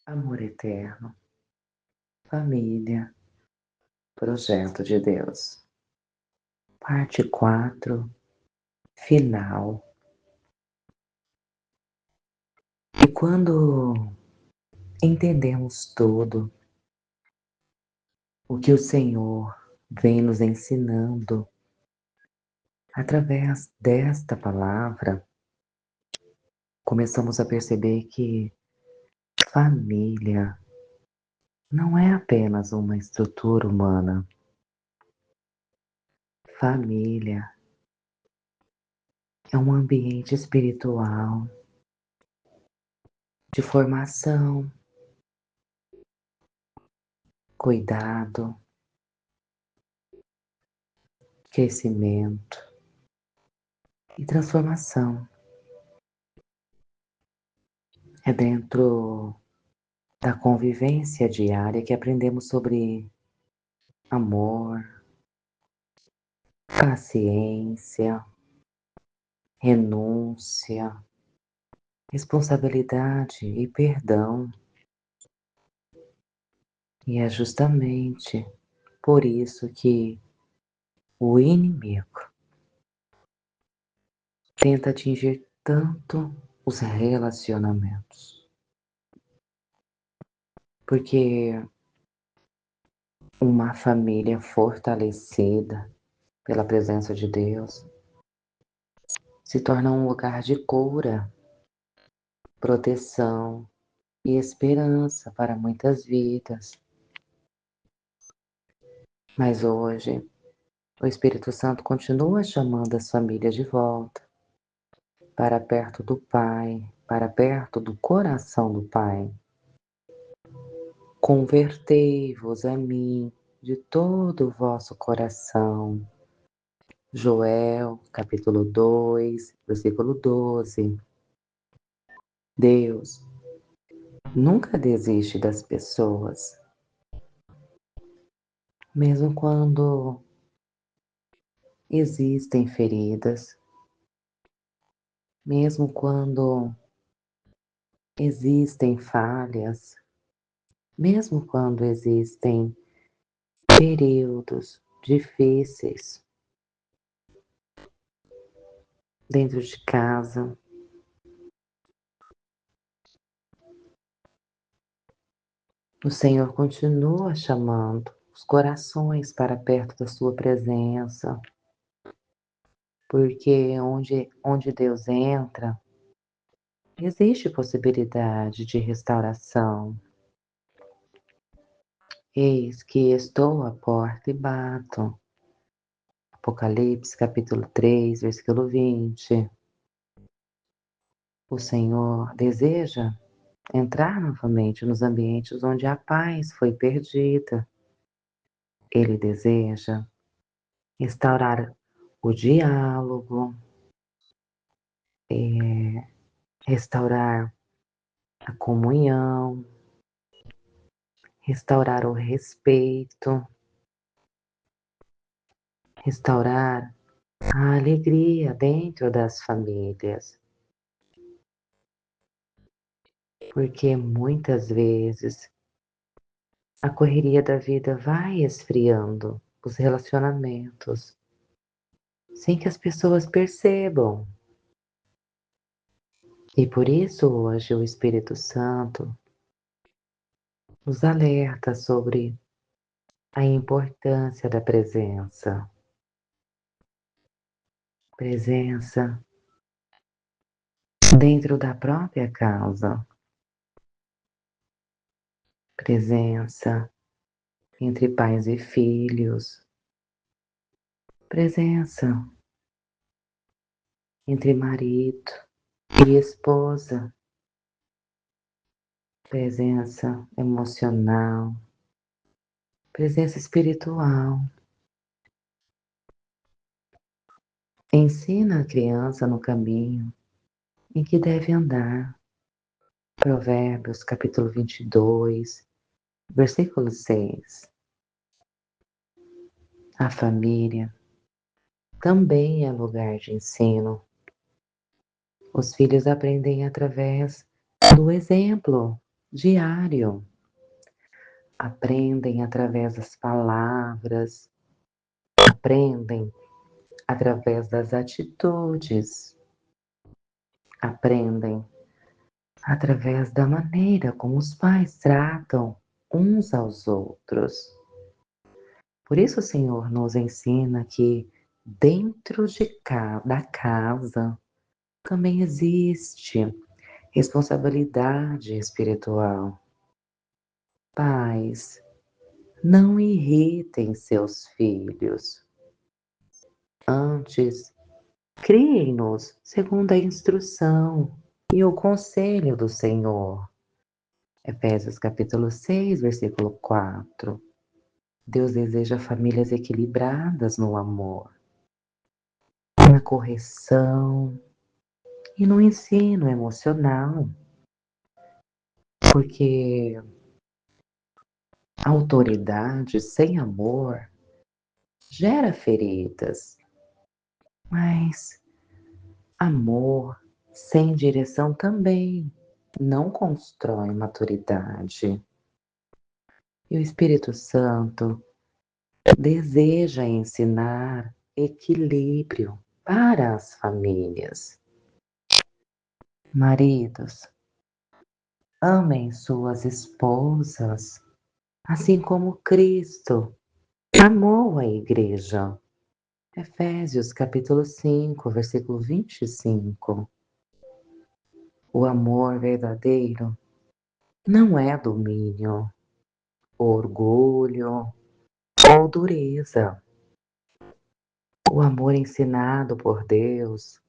Amor eterno, família, projeto de Deus. Parte 4, final. E quando entendemos tudo o que o Senhor vem nos ensinando através desta palavra, começamos a perceber que família não é apenas uma estrutura humana. Família é um ambiente espiritual de formação, cuidado, crescimento e transformação. É dentro da convivência diária que aprendemos sobre amor, paciência, renúncia, responsabilidade e perdão. E é justamente por isso que o inimigo tenta atingir tanto os relacionamentos. Porque uma família fortalecida pela presença de Deus se torna um lugar de cura, proteção e esperança para muitas vidas. Mas hoje, o Espírito Santo continua chamando as famílias de volta, para perto do Pai, para perto do coração do Pai. Convertei-vos a mim de todo o vosso coração. Joel, capítulo 2, versículo 12. Deus nunca desiste das pessoas, mesmo quando existem feridas, mesmo quando existem falhas, mesmo quando existem períodos difíceis dentro de casa. O Senhor continua chamando os corações para perto da sua presença, porque onde Deus entra, existe possibilidade de restauração. Eis que estou à porta e bato. Apocalipse, capítulo 3, versículo 20. O Senhor deseja entrar novamente nos ambientes onde a paz foi perdida. Ele deseja restaurar o diálogo, restaurar a comunhão, restaurar o respeito, restaurar a alegria dentro das famílias. Porque muitas vezes a correria da vida vai esfriando os relacionamentos, sem que as pessoas percebam. E por isso hoje o Espírito Santo nos alerta sobre a importância da presença. Presença dentro da própria casa. Presença entre pais e filhos. Presença entre marido e esposa. Presença emocional. Presença espiritual. Ensina a criança no caminho em que deve andar. Provérbios, capítulo 22, versículo 6. A família também é lugar de ensino. Os filhos aprendem através do exemplo. diário. Aprendem através das palavras, aprendem através das atitudes, aprendem através da maneira como os pais tratam uns aos outros. Por isso o Senhor nos ensina que dentro da casa também existe responsabilidade espiritual. Pais, não irritem seus filhos. Antes, criem-nos segundo a instrução e o conselho do Senhor. Efésios capítulo 6, versículo 4. Deus deseja famílias equilibradas no amor, na correção e no ensino emocional, porque autoridade sem amor gera feridas, mas amor sem direção também não constrói maturidade. E o Espírito Santo deseja ensinar equilíbrio para as famílias. Maridos, amem suas esposas, assim como Cristo amou a igreja. Efésios capítulo 5, versículo 25. O amor verdadeiro não é domínio, orgulho ou dureza. O amor ensinado por Deus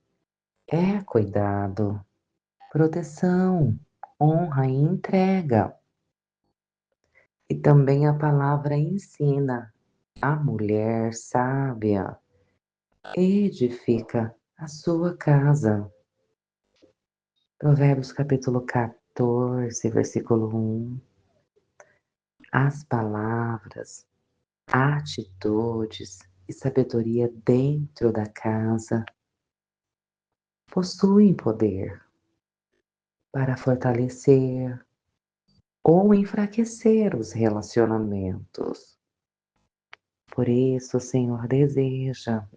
é cuidado, proteção, honra e entrega. E também a palavra ensina: a mulher sábia edifica a sua casa. Provérbios capítulo 14, versículo 1. As palavras, atitudes e sabedoria dentro da casa possuem poder para fortalecer ou enfraquecer os relacionamentos. Por isso, o Senhor deseja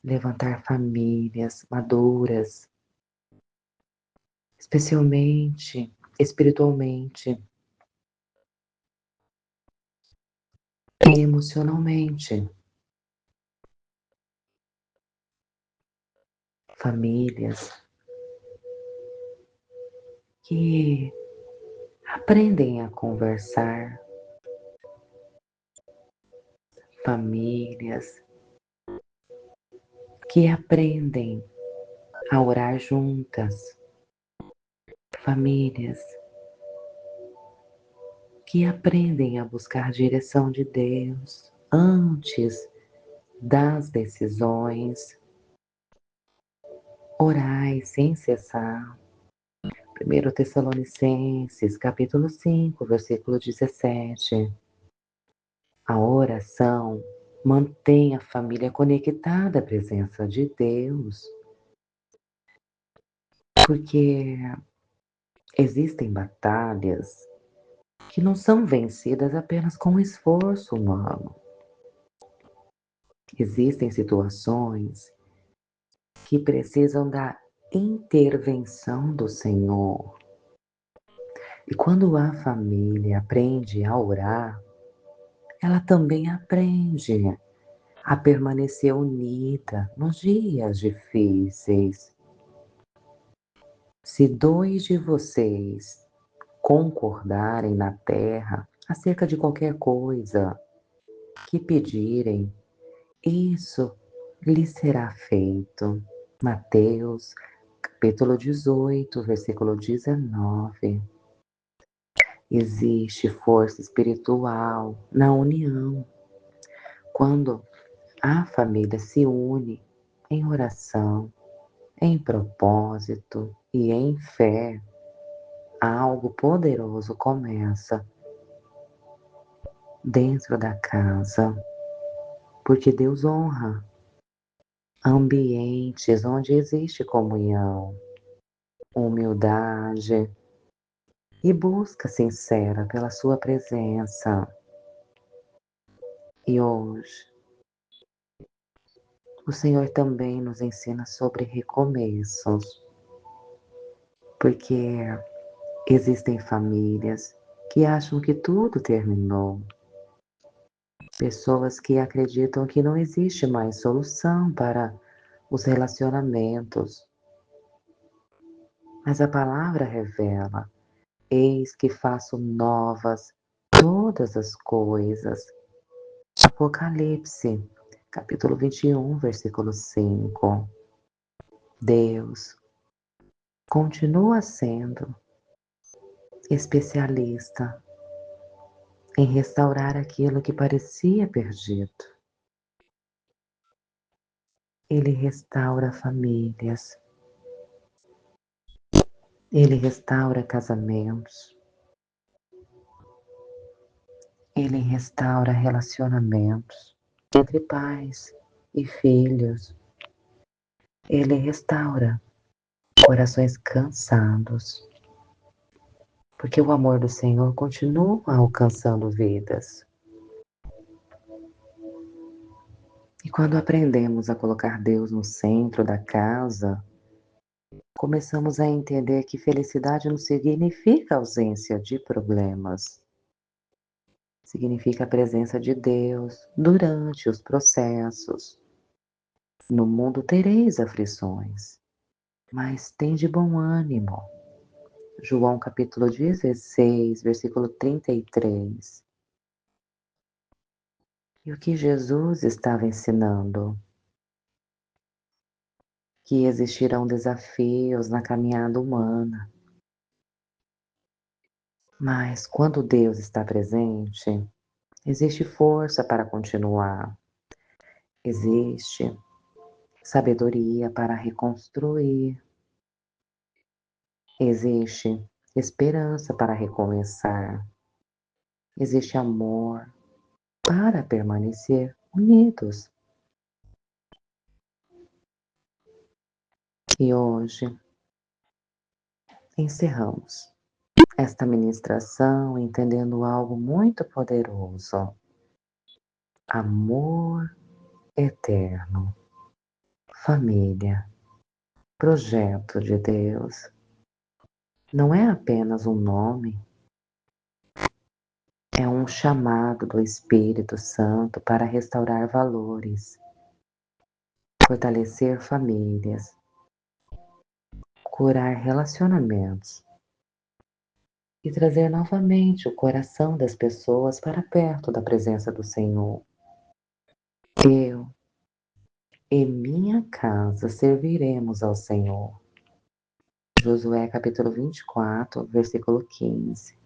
levantar famílias maduras, especialmente espiritualmente e emocionalmente. Famílias que aprendem a conversar, famílias que aprendem a orar juntas, famílias que aprendem a buscar a direção de Deus antes das decisões, orai sem cessar. 1 Tessalonicenses, capítulo 5, versículo 17. A oração mantém a família conectada à presença de Deus, porque existem batalhas que não são vencidas apenas com esforço humano. Existem situações que precisam da intervenção do Senhor. E quando a família aprende a orar, ela também aprende a permanecer unida nos dias difíceis. Se dois de vocês concordarem na terra acerca de qualquer coisa que pedirem, isso lhes será feito. Mateus, capítulo 18, versículo 19. Existe força espiritual na união. Quando a família se une em oração, em propósito e em fé, algo poderoso começa dentro da casa, porque Deus honra ambientes onde existe comunhão, humildade e busca sincera pela sua presença. E hoje, o Senhor também nos ensina sobre recomeços, porque existem famílias que acham que tudo terminou, pessoas que acreditam que não existe mais solução para os relacionamentos, mas a palavra revela: eis que faço novas todas as coisas. Apocalipse, capítulo 21, versículo 5. Deus continua sendo especialista em restaurar aquilo que parecia perdido. Ele restaura famílias, ele restaura casamentos, ele restaura relacionamentos entre pais e filhos. Ele restaura corações cansados, porque o amor do Senhor continua alcançando vidas. E quando aprendemos a colocar Deus no centro da casa, começamos a entender que felicidade não significa ausência de problemas. Significa a presença de Deus durante os processos. No mundo tereis aflições, mas tende bom ânimo. João capítulo 16, versículo 33. E o que Jesus estava ensinando? Que existirão desafios na caminhada humana, mas quando Deus está presente, existe força para continuar, existe sabedoria para reconstruir, existe esperança para recomeçar, existe amor para permanecer unidos. E hoje encerramos esta ministração entendendo algo muito poderoso: amor eterno, família, projeto de Deus. Não é apenas um nome, é um chamado do Espírito Santo para restaurar valores, fortalecer famílias, curar relacionamentos e trazer novamente o coração das pessoas para perto da presença do Senhor. Eu e minha casa serviremos ao Senhor. Josué capítulo 24, versículo 15.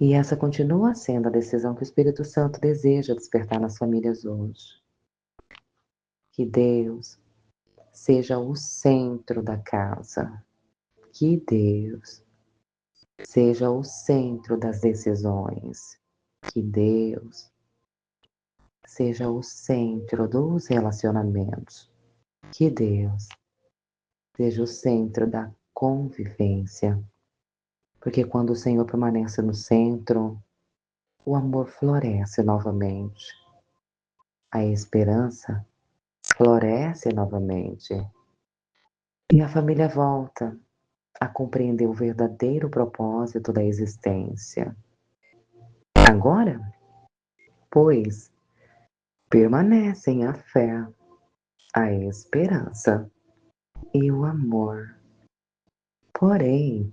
E essa continua sendo a decisão que o Espírito Santo deseja despertar nas famílias hoje. Que Deus seja o centro da casa. Que Deus seja o centro das decisões. Que Deus seja o centro dos relacionamentos. Que Deus seja o centro da convivência. Porque quando o Senhor permanece no centro, o amor floresce novamente. A esperança floresce novamente. E a família volta a compreender o verdadeiro propósito da existência. Agora, pois, permanecem a fé, a esperança e o amor. Porém,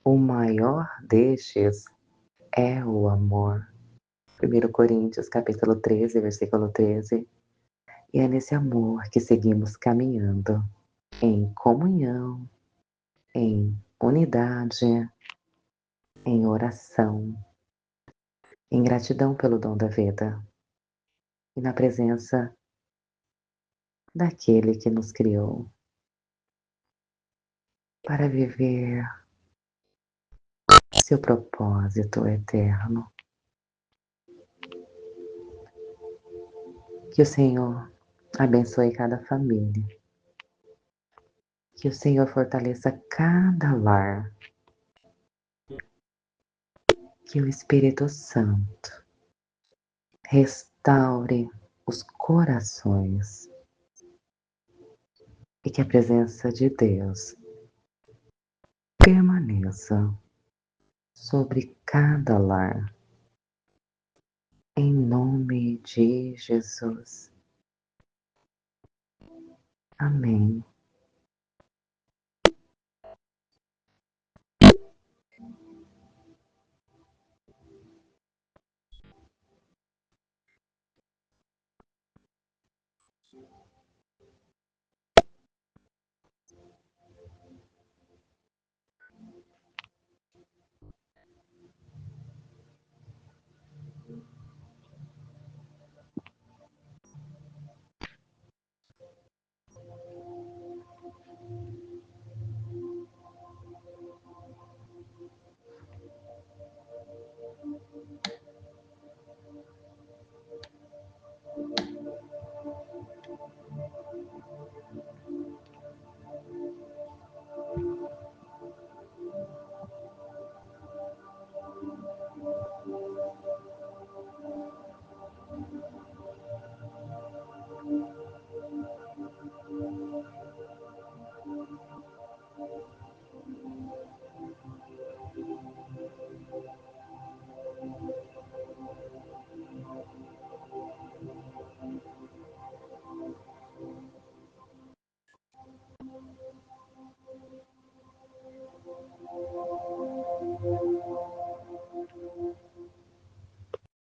o maior destes é o amor. 1 Coríntios capítulo 13, versículo 13. E é nesse amor que seguimos caminhando, em comunhão, em unidade, em oração, em gratidão pelo dom da vida e na presença daquele que nos criou para viver seu propósito eterno. Que o Senhor abençoe cada família. Que o Senhor fortaleça cada lar. que o Espírito Santo restaure os corações e que a presença de Deus permaneça sobre cada lar, em nome de Jesus. Amém.